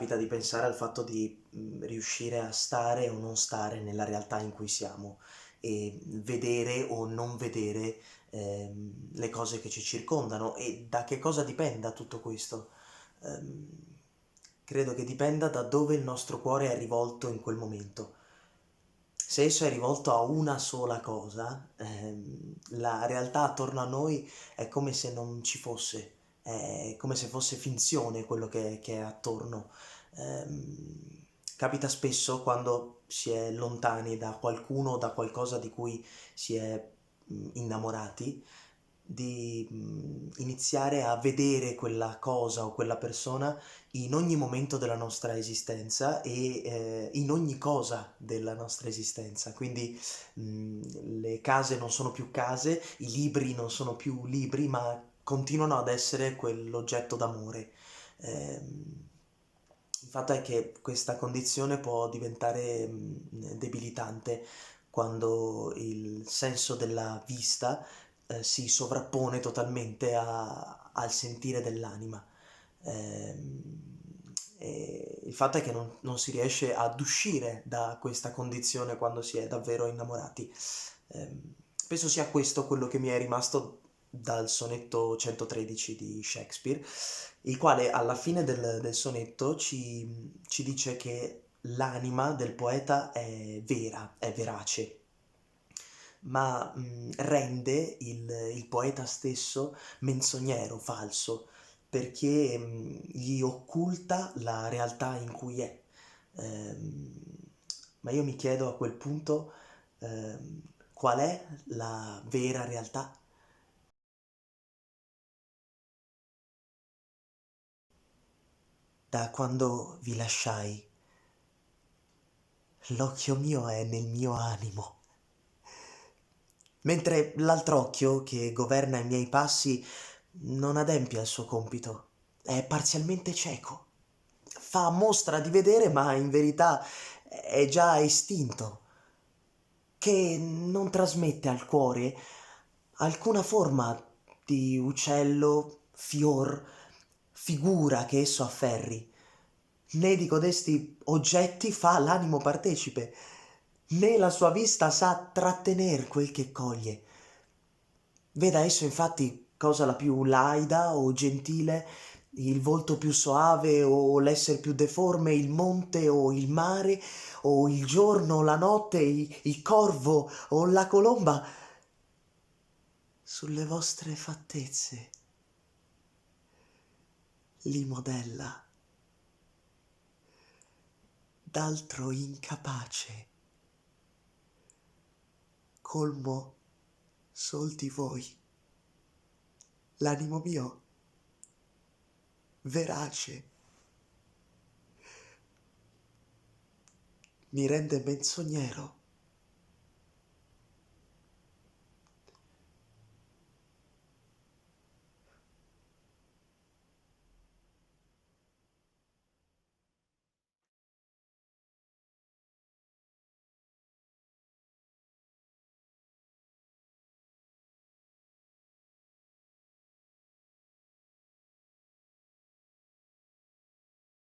capita di pensare al fatto di riuscire a stare o non stare nella realtà in cui siamo e vedere o non vedere le cose che ci circondano e da che cosa dipenda tutto questo. Ehm, Credo che dipenda da dove il nostro cuore è rivolto in quel momento. Se esso è rivolto a una sola cosa, la realtà attorno a noi è come se non ci fosse, è come se fosse finzione quello che è attorno. Capita spesso quando si è lontani da qualcuno o da qualcosa di cui si è innamorati, di iniziare a vedere quella cosa o quella persona in ogni momento della nostra esistenza e in ogni cosa della nostra esistenza. Quindi le case non sono più case, i libri non sono più libri, ma continuano ad essere quell'oggetto d'amore. Il fatto è che questa condizione può diventare debilitante quando il senso della vista si sovrappone totalmente al sentire dell'anima. E il fatto è che non si riesce ad uscire da questa condizione quando si è davvero innamorati. Penso sia questo quello che mi è rimasto dal sonetto 113 di Shakespeare, il quale alla fine del sonetto ci dice che l'anima del poeta è vera, è verace, ma rende il poeta stesso menzognero, falso, perché gli occulta la realtà in cui è. Ehm, ma io mi chiedo a quel punto qual è la vera realtà? Da quando vi lasciai, l'occhio mio è nel mio animo, mentre l'altro occhio che governa i miei passi non adempie al suo compito, è parzialmente cieco. Fa mostra di vedere, ma in verità è già estinto, che non trasmette al cuore alcuna forma di uccello, fior, figura che esso afferri, né di codesti oggetti fa l'animo partecipe, né la sua vista sa trattener quel che coglie. Veda esso infatti cosa la più laida o gentile, il volto più soave o l'esser più deforme, il monte o il mare, o il giorno o la notte, il corvo o la colomba, sulle vostre fattezze li modella, d'altro incapace, colmo sol di voi, l'animo mio verace mi rende menzognero.